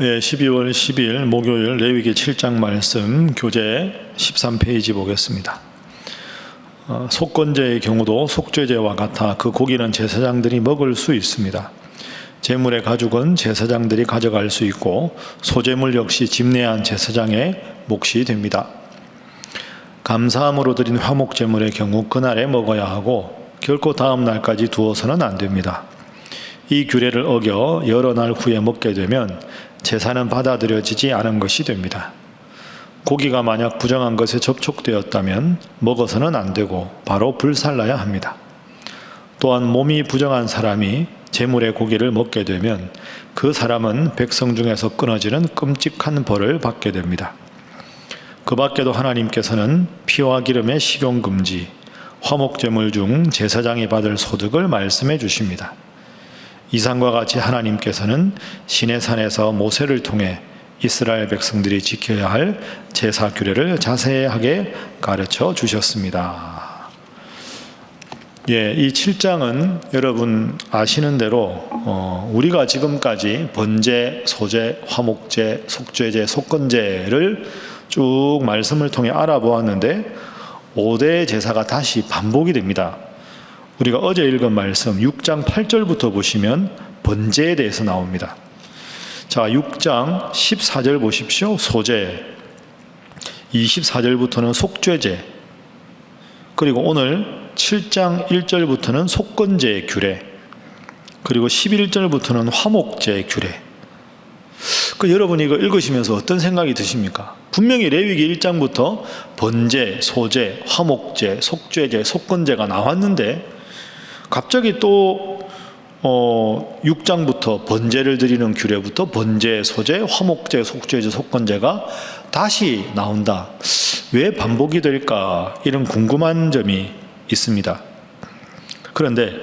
12월 10일 목요일 레위기 7장 말씀 교재 13페이지 보겠습니다. 속건제의 경우도 속죄제와 같아 그 고기는 제사장들이 먹을 수 있습니다. 제물의 가죽은 제사장들이 가져갈 수 있고 소제물 역시 집례한 제사장의 몫이 됩니다. 감사함으로 드린 화목제물의 경우 그날에 먹어야 하고 결코 다음 날까지 두어서는 안 됩니다. 이 규례를 어겨 여러 날 후에 먹게 되면 제사는 받아들여지지 않은 것이 됩니다. 고기가 만약 부정한 것에 접촉되었다면 먹어서는 안 되고 바로 불살라야 합니다. 또한 몸이 부정한 사람이 제물의 고기를 먹게 되면 그 사람은 백성 중에서 끊어지는 끔찍한 벌을 받게 됩니다. 그 밖에도 하나님께서는 피와 기름의 식용금지, 화목제물 중 제사장이 받을 소득을 말씀해 주십니다. 이상과 같이 하나님께서는 시내산에서 모세를 통해 이스라엘 백성들이 지켜야 할 제사 규례를 자세하게 가르쳐 주셨습니다. 이 7장은 여러분 아시는 대로 우리가 지금까지 번제, 소제, 화목제, 속죄제, 속건제를 쭉 말씀을 통해 알아보았는데 5대 제사가 다시 반복이 됩니다. 우리가 어제 읽은 말씀 6장 8절부터 보시면 번제에 대해서 나옵니다. 자, 6장 14절 보십시오. 소제. 24절부터는 속죄제. 그리고 오늘 7장 1절부터는 속건제의 규례. 그리고 11절부터는 화목제의 규례. 여러분이 이거 읽으시면서 어떤 생각이 드십니까? 분명히 레위기 1장부터 번제, 소제, 화목제, 속죄제, 속건제가 나왔는데 갑자기 또 6장부터 번제를 드리는 규례부터 번제, 소제, 화목제, 속죄제, 속건제가 다시 나온다. 왜 반복이 될까? 이런 궁금한 점이 있습니다. 그런데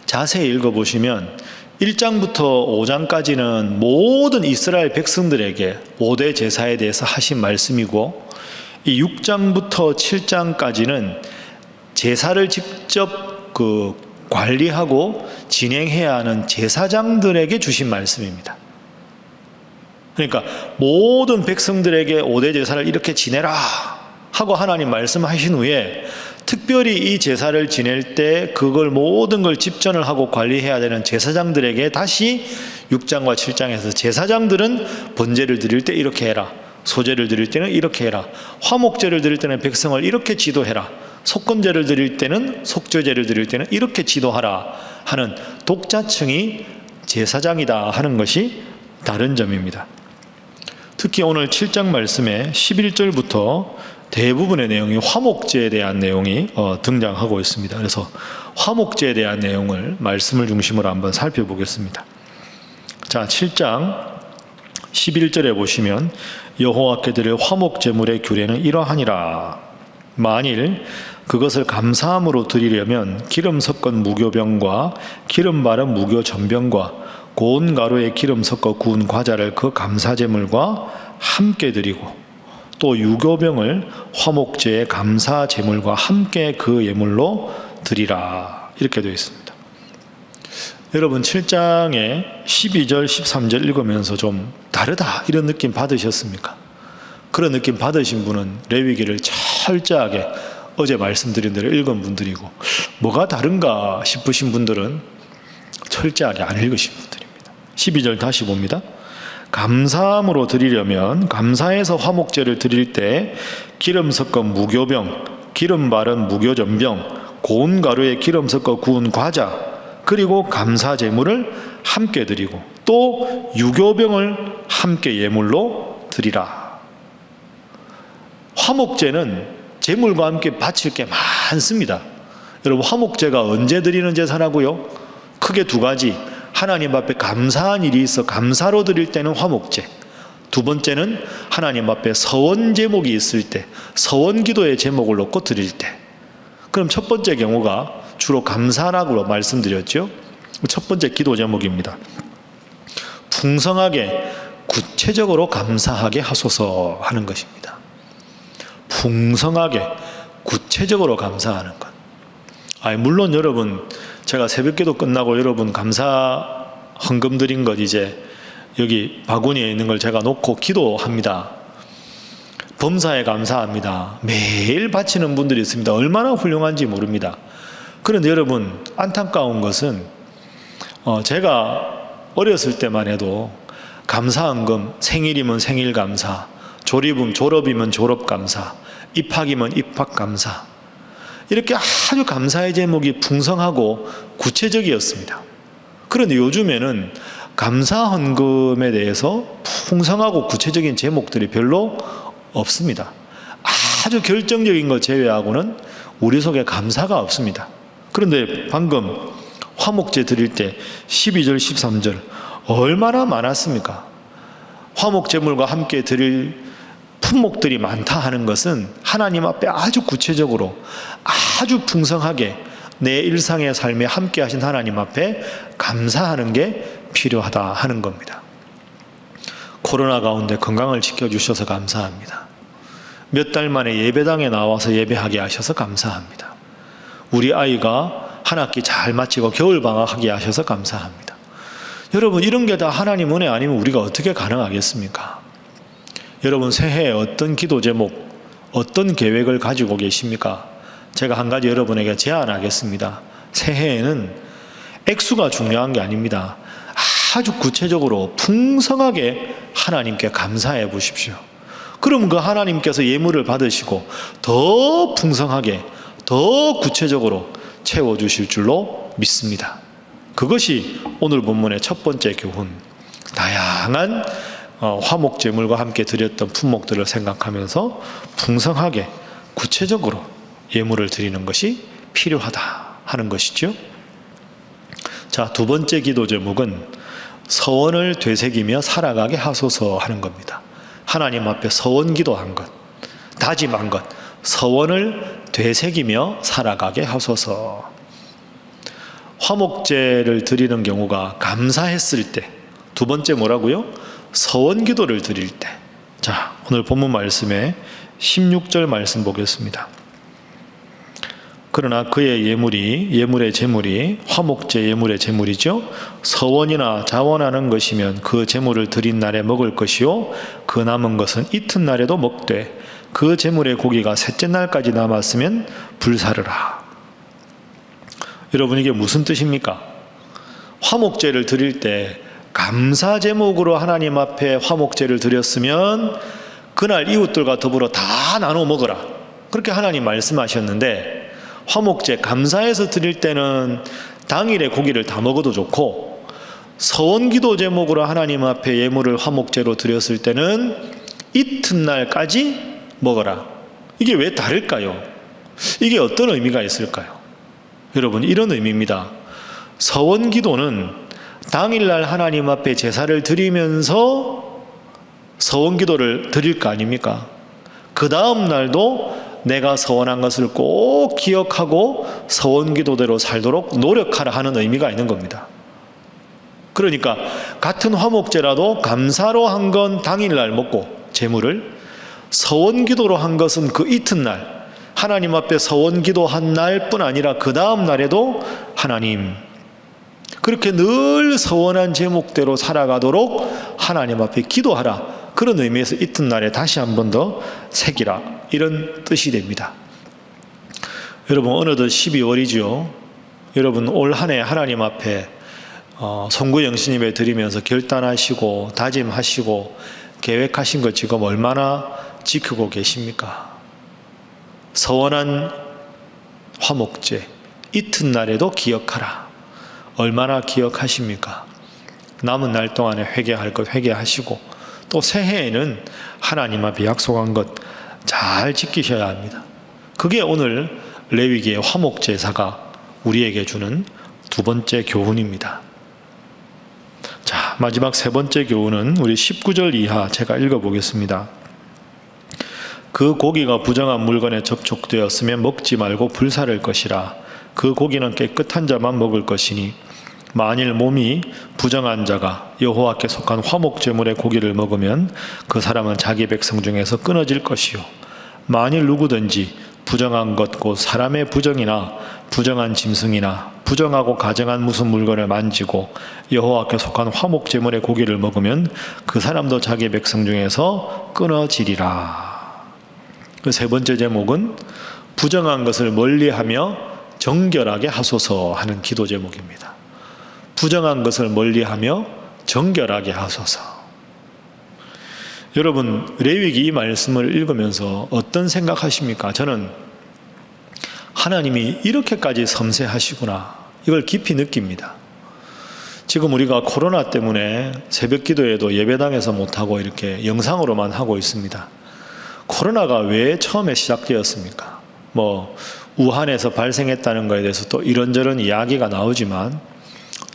자세히 읽어보시면 1장부터 5장까지는 모든 이스라엘 백성들에게 5대 제사에 대해서 하신 말씀이고 이 6장부터 7장까지는 제사를 직접 관리하고 진행해야 하는 제사장들에게 주신 말씀입니다. 그러니까 모든 백성들에게 5대 제사를 이렇게 지내라 하고 하나님 말씀하신 후에 특별히 이 제사를 지낼 때 그걸 모든 걸 집전을 하고 관리해야 되는 제사장들에게 다시 6장과 7장에서 제사장들은 번제를 드릴 때 이렇게 해라, 소제를 드릴 때는 이렇게 해라, 화목제를 드릴 때는 백성을 이렇게 지도해라, 속건제를 드릴 때는 속죄제를 드릴 때는 이렇게 지도하라 하는 독자층이 제사장이다 하는 것이 다른 점입니다. 특히 오늘 7장 말씀에 11절부터 대부분의 내용이 화목제에 대한 내용이 등장하고 있습니다. 그래서 화목제에 대한 내용을 말씀을 중심으로 한번 살펴보겠습니다. 자, 7장 11절에 보시면 여호와께 드릴 화목제물의 규례는 이러하니라. 만일 그것을 감사함으로 드리려면 기름 섞은 무교병과 기름 바른 무교전병과 고운 가루에 기름 섞어 구운 과자를 그 감사제물과 함께 드리고 또 유교병을 화목제의 감사제물과 함께 그 예물로 드리라. 이렇게 되어 있습니다. 여러분 7장에 12절 13절 읽으면서 좀 다르다 이런 느낌 받으셨습니까? 그런 느낌 받으신 분은 레위기를 철저하게 어제 말씀드린 대로 읽은 분들이고 뭐가 다른가 싶으신 분들은 철저하게 안 읽으신 분들입니다. 12절 다시 봅니다. 감사함으로 드리려면 감사해서 화목제를 드릴 때 기름 섞은 무교병, 기름 바른 무교전병, 고운 가루에 기름 섞어 구운 과자, 그리고 감사제물을 함께 드리고 또 유교병을 함께 예물로 드리라. 화목제는 제물과 함께 바칠 게 많습니다. 여러분 화목제가 언제 드리는 제사라고요? 크게 두 가지. 하나님 앞에 감사한 일이 있어 감사로 드릴 때는 화목제. 두 번째는 하나님 앞에 서원 제목이 있을 때 서원 기도의 제목을 놓고 드릴 때. 그럼 첫 번째 경우가 주로 감사라고 말씀드렸죠. 첫 번째 기도 제목입니다. 풍성하게 구체적으로 감사하게 하소서 하는 것입니다. 풍성하게 구체적으로 감사하는 것. 물론 여러분 제가 새벽기도 끝나고 여러분 감사 헌금 드린 것 이제 여기 바구니에 있는 걸 제가 놓고 기도합니다. 범사에 감사합니다. 매일 바치는 분들이 있습니다. 얼마나 훌륭한지 모릅니다. 그런데 여러분, 안타까운 것은 제가 어렸을 때만 해도 감사헌금, 생일이면 생일 감사, 졸업이면 졸업 감사, 입학이면 입학 감사, 이렇게 아주 감사의 제목이 풍성하고 구체적이었습니다. 그런데 요즘에는 감사헌금에 대해서 풍성하고 구체적인 제목들이 별로 없습니다. 아주 결정적인 것 제외하고는 우리 속에 감사가 없습니다. 그런데 방금 화목제 드릴 때 12절 13절 얼마나 많았습니까? 화목제물과 함께 드릴 품목들이 많다 하는 것은 하나님 앞에 아주 구체적으로 아주 풍성하게 내 일상의 삶에 함께 하신 하나님 앞에 감사하는 게 필요하다 하는 겁니다. 코로나 가운데 건강을 지켜주셔서 감사합니다. 몇 달 만에 예배당에 나와서 예배하게 하셔서 감사합니다. 우리 아이가 한 학기 잘 마치고 겨울방학하게 하셔서 감사합니다. 여러분, 이런 게 다 하나님 은혜 아니면 우리가 어떻게 가능하겠습니까? 여러분, 새해에 어떤 기도 제목, 어떤 계획을 가지고 계십니까? 제가 한 가지 여러분에게 제안하겠습니다. 새해에는 액수가 중요한 게 아닙니다. 아주 구체적으로 풍성하게 하나님께 감사해 보십시오. 그럼 그 하나님께서 예물을 받으시고 더 풍성하게, 더 구체적으로 채워주실 줄로 믿습니다. 그것이 오늘 본문의 첫 번째 교훈. 다양한 화목제물과 함께 드렸던 품목들을 생각하면서 풍성하게 구체적으로 예물을 드리는 것이 필요하다 하는 것이죠. 자, 두 번째 기도 제목은 서원을 되새기며 살아가게 하소서 하는 겁니다. 하나님 앞에 서원 기도한 것, 다짐한 것, 서원을 되새기며 살아가게 하소서. 화목제를 드리는 경우가 감사했을 때, 두 번째 뭐라고요? 서원 기도를 드릴 때. 자, 오늘 본문 말씀에 16절 말씀 보겠습니다. 그러나 그의 예물의 제물이 화목제 예물의 제물이죠. 서원이나 자원하는 것이면 그 제물을 드린 날에 먹을 것이요 그 남은 것은 이튿날에도 먹되 그 제물의 고기가 셋째 날까지 남았으면 불사르라. 여러분, 이게 무슨 뜻입니까? 화목제를 드릴 때 감사 제목으로 하나님 앞에 화목제를 드렸으면 그날 이웃들과 더불어 다 나눠 먹어라, 그렇게 하나님 말씀하셨는데, 화목제 감사해서 드릴 때는 당일에 고기를 다 먹어도 좋고, 서원기도 제목으로 하나님 앞에 예물을 화목제로 드렸을 때는 이튿날까지 먹어라. 이게 왜 다를까요? 이게 어떤 의미가 있을까요? 여러분, 이런 의미입니다. 서원기도는 당일날 하나님 앞에 제사를 드리면서 서원기도를 드릴 거 아닙니까? 그 다음 날도 내가 서원한 것을 꼭 기억하고 서원기도대로 살도록 노력하라 하는 의미가 있는 겁니다. 그러니까 같은 화목제라도 감사로 한 건 당일날 먹고 제물을, 서원기도로 한 것은 그 이튿날 하나님 앞에 서원기도한 날뿐 아니라 그 다음 날에도 하나님, 그렇게 늘 서원한 제목대로 살아가도록 하나님 앞에 기도하라, 그런 의미에서 이튿날에 다시 한 번 더 새기라, 이런 뜻이 됩니다. 여러분, 어느덧 12월이죠. 여러분, 올 한 해 하나님 앞에 송구영신예배 드리면서 결단하시고 다짐하시고 계획하신 것 지금 얼마나 지키고 계십니까? 서원한 화목제 이튿날에도 기억하라, 얼마나 기억하십니까? 남은 날 동안에 회개할 것 회개하시고, 또 새해에는 하나님 앞에 약속한 것 잘 지키셔야 합니다. 그게 오늘 레위기의 화목제사가 우리에게 주는 두 번째 교훈입니다. 자, 마지막 세 번째 교훈은 우리 19절 이하 제가 읽어보겠습니다. 그 고기가 부정한 물건에 접촉되었으면 먹지 말고 불사를 것이라. 그 고기는 깨끗한 자만 먹을 것이니 만일 몸이 부정한 자가 여호와께 속한 화목제물의 고기를 먹으면 그 사람은 자기 백성 중에서 끊어질 것이요, 만일 누구든지 부정한 것 곧 사람의 부정이나 부정한 짐승이나 부정하고 가증한 무슨 물건을 만지고 여호와께 속한 화목 제물의 고기를 먹으면 그 사람도 자기 백성 중에서 끊어지리라. 그 세 번째 제목은 부정한 것을 멀리하며 정결하게 하소서 하는 기도 제목입니다. 부정한 것을 멀리하며 정결하게 하소서. 여러분, 레위기 이 말씀을 읽으면서 어떤 생각하십니까? 저는 하나님이 이렇게까지 섬세하시구나, 이걸 깊이 느낍니다. 지금 우리가 코로나 때문에 새벽 기도에도 예배당에서 못하고 이렇게 영상으로만 하고 있습니다. 코로나가 왜 처음에 시작되었습니까? 우한에서 발생했다는 것에 대해서 또 이런저런 이야기가 나오지만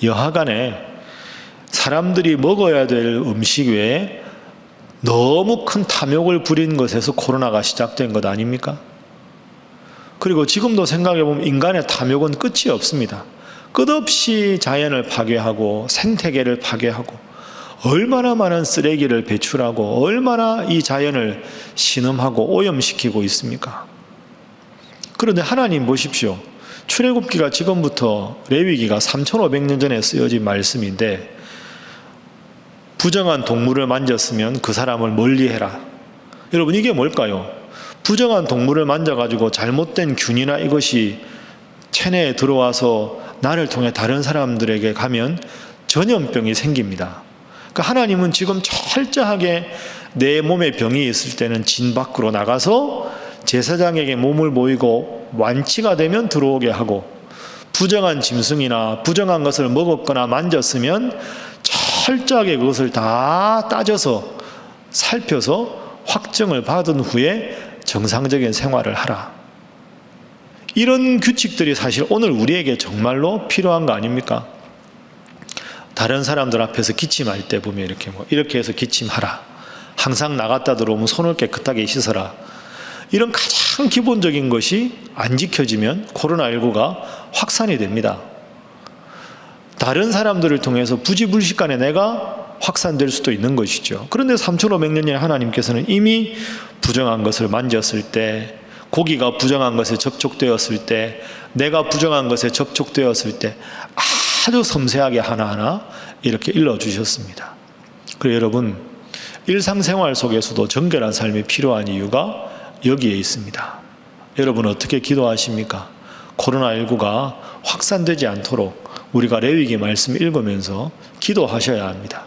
여하간에 사람들이 먹어야 될 음식 외에 너무 큰 탐욕을 부린 것에서 코로나가 시작된 것 아닙니까? 그리고 지금도 생각해보면 인간의 탐욕은 끝이 없습니다. 끝없이 자연을 파괴하고 생태계를 파괴하고 얼마나 많은 쓰레기를 배출하고 얼마나 이 자연을 신음하고 오염시키고 있습니까? 그런데 하나님 보십시오. 출애굽기가 지금부터 레위기가 3500년 전에 쓰여진 말씀인데 부정한 동물을 만졌으면 그 사람을 멀리해라. 여러분, 이게 뭘까요? 부정한 동물을 만져가지고 잘못된 균이나 이것이 체내에 들어와서 나를 통해 다른 사람들에게 가면 전염병이 생깁니다. 그러니까 하나님은 지금 철저하게 내 몸에 병이 있을 때는 진 밖으로 나가서 제사장에게 몸을 보이고 완치가 되면 들어오게 하고, 부정한 짐승이나 부정한 것을 먹었거나 만졌으면 철저하게 그것을 다 따져서 살펴서 확정을 받은 후에 정상적인 생활을 하라. 이런 규칙들이 사실 오늘 우리에게 정말로 필요한 거 아닙니까? 다른 사람들 앞에서 기침할 때 보면 이렇게 해서 기침하라. 항상 나갔다 들어오면 손을 깨끗하게 씻어라. 이런 가장 기본적인 것이 안 지켜지면 코로나19가 확산이 됩니다. 다른 사람들을 통해서 부지불식간에 내가 확산될 수도 있는 것이죠. 그런데 3500년에 하나님께서는 이미 부정한 것을 만졌을 때, 고기가 부정한 것에 접촉되었을 때, 내가 부정한 것에 접촉되었을 때 아주 섬세하게 하나하나 이렇게 일러주셨습니다. 그래서 여러분, 일상생활 속에서도 정결한 삶이 필요한 이유가 여기에 있습니다. 여러분, 어떻게 기도하십니까? 코로나19가 확산되지 않도록 우리가 레위기 말씀 읽으면서 기도하셔야 합니다.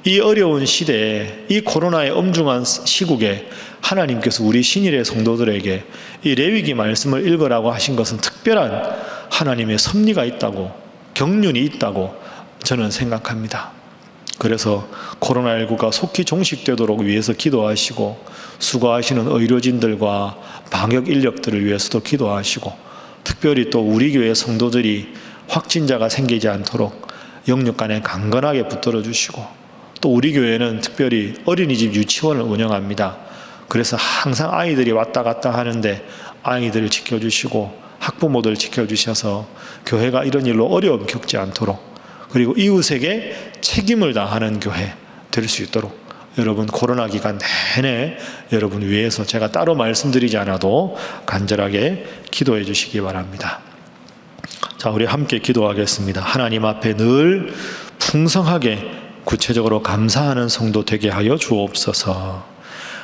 이 어려운 시대에, 이 코로나의 엄중한 시국에 하나님께서 우리 신일의 성도들에게 이 레위기 말씀을 읽으라고 하신 것은 특별한 하나님의 섭리가 있다고, 경륜이 있다고 저는 생각합니다. 그래서 코로나19가 속히 종식되도록 위해서 기도하시고, 수고하시는 의료진들과 방역 인력들을 위해서도 기도하시고, 특별히 또 우리 교회 성도들이 확진자가 생기지 않도록 영육간에 강건하게 붙들어 주시고, 또 우리 교회는 특별히 어린이집 유치원을 운영합니다. 그래서 항상 아이들이 왔다 갔다 하는데 아이들을 지켜주시고 학부모들 지켜주셔서 교회가 이런 일로 어려움 겪지 않도록, 그리고 이웃에게 책임을 다하는 교회 될 수 있도록 여러분 코로나 기간 내내 여러분 위해서 제가 따로 말씀드리지 않아도 간절하게 기도해 주시기 바랍니다. 자, 우리 함께 기도하겠습니다. 하나님 앞에 늘 풍성하게 구체적으로 감사하는 성도 되게 하여 주옵소서.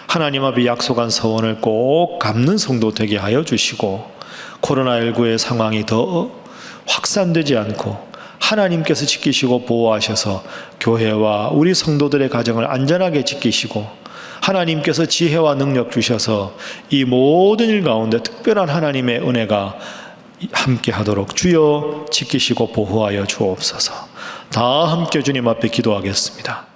하나님 앞에 약속한 서원을 꼭 갚는 성도 되게 하여 주시고, 코로나19의 상황이 더 확산되지 않고 하나님께서 지키시고 보호하셔서 교회와 우리 성도들의 가정을 안전하게 지키시고, 하나님께서 지혜와 능력 주셔서 이 모든 일 가운데 특별한 하나님의 은혜가 함께 하도록 주여 지키시고 보호하여 주옵소서. 다 함께 주님 앞에 기도하겠습니다.